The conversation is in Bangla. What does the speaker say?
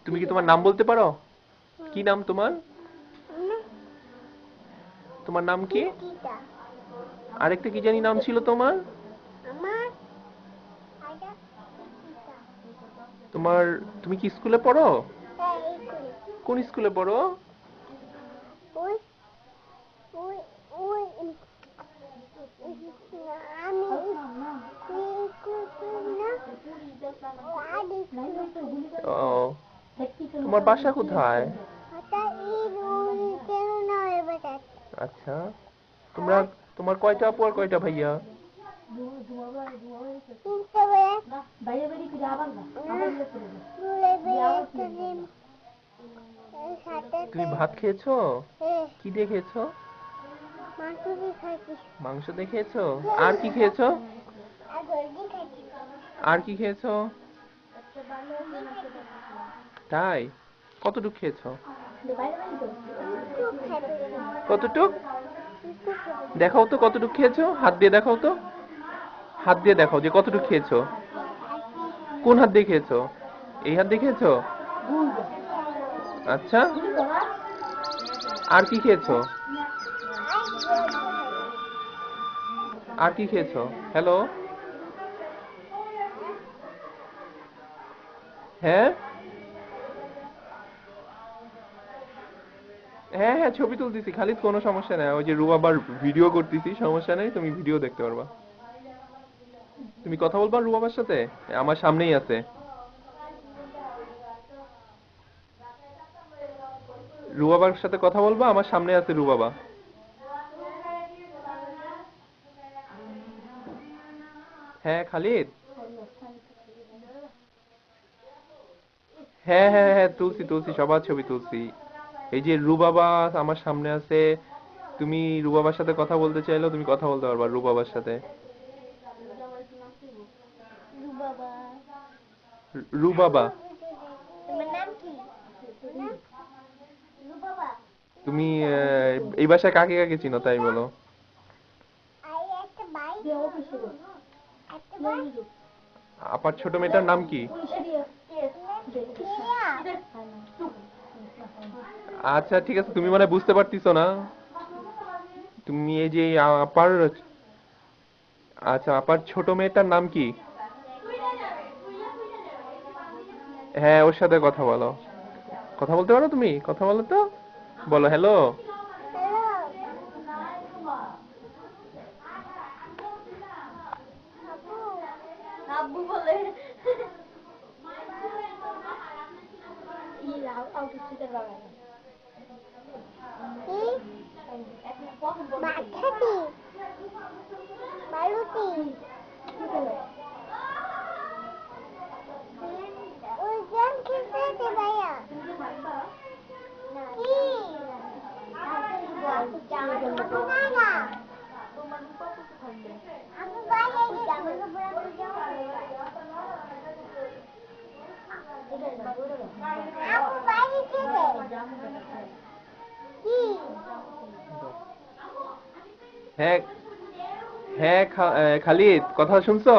তুমি কি তোমার নাম বলতে পারো? কি নাম তোমার? তোমার নাম কি? আরেকটা কি জানি নাম ছিল তোমার? তোমার তুমি কি স্কুলে পড়ো? কোন স্কুলে পড়ো? ও, তোমার বাসা কোথায়? আচ্ছা, তোমরা তোমার কয়টা আপু আর কয়টা ভাইয়া? তুমি ভাত খেয়েছো? কি দিয়ে খেয়েছো? মাংস দিয়ে খেয়েছো? আর কি খেয়েছো? আর কি খেয়েছো? তাই? কতটুক খেয়েছো? কতটুক? দেখাও তো কতটুক খেয়েছো, হাত দিয়ে দেখাও তো। হাত দিয়ে দেখাও যে কতটুক খেয়েছো। কোন হাত দিয়ে খেয়েছো? এই হাত দিয়ে খেয়েছো? আচ্ছা, আর কি খেয়েছো? আর কি খেয়েছো? হ্যালো? হ্যাঁ, হ্যাঁ, হ্যাঁ, ছবি তুলতেছি খালিদ, কোনো সমস্যা নেই। ওই যে রুবাবার ভিডিও করতেছি, সমস্যা নেই, তুমি ভিডিও দেখতে পারবা। তুমি কথা বলবা রুবাবার সাথে, আমার সামনেই আছে। রুবাবার সাথে কথা বলবা, আমার সামনে আছে রুবাবা। হ্যাঁ খালিদ। হ্যাঁ, হ্যাঁ, হ্যাঁ, তুলছি তুলছি, সবার ছবি তুলছি। এই যে রুবাবা আমার সামনে আছে। তুমি রুবাবার সাথে কথা বলতে চাইলেও তুমি কথা বলতে পারবা রুবাবার সাথে। রুবাবা। তুমি এই বাসায় কাকে কাকে চিনো তাই বলো। আপার ছোট মেয়েটার নাম কি? আচ্ছা ঠিক আছে, তুমি মানে বুঝতে পারতেছো না। তুমি এই যে আপার, আচ্ছা আপার ছোট মেয়েটার নাম কি? হ্যাঁ, ওর সাথে কথা বলো। কথা বলতে পারো তুমি? কথা বলো তো। বলো হ্যালো। হ্যাঁ, হ্যাঁ, খালিদ কথা শুনছো?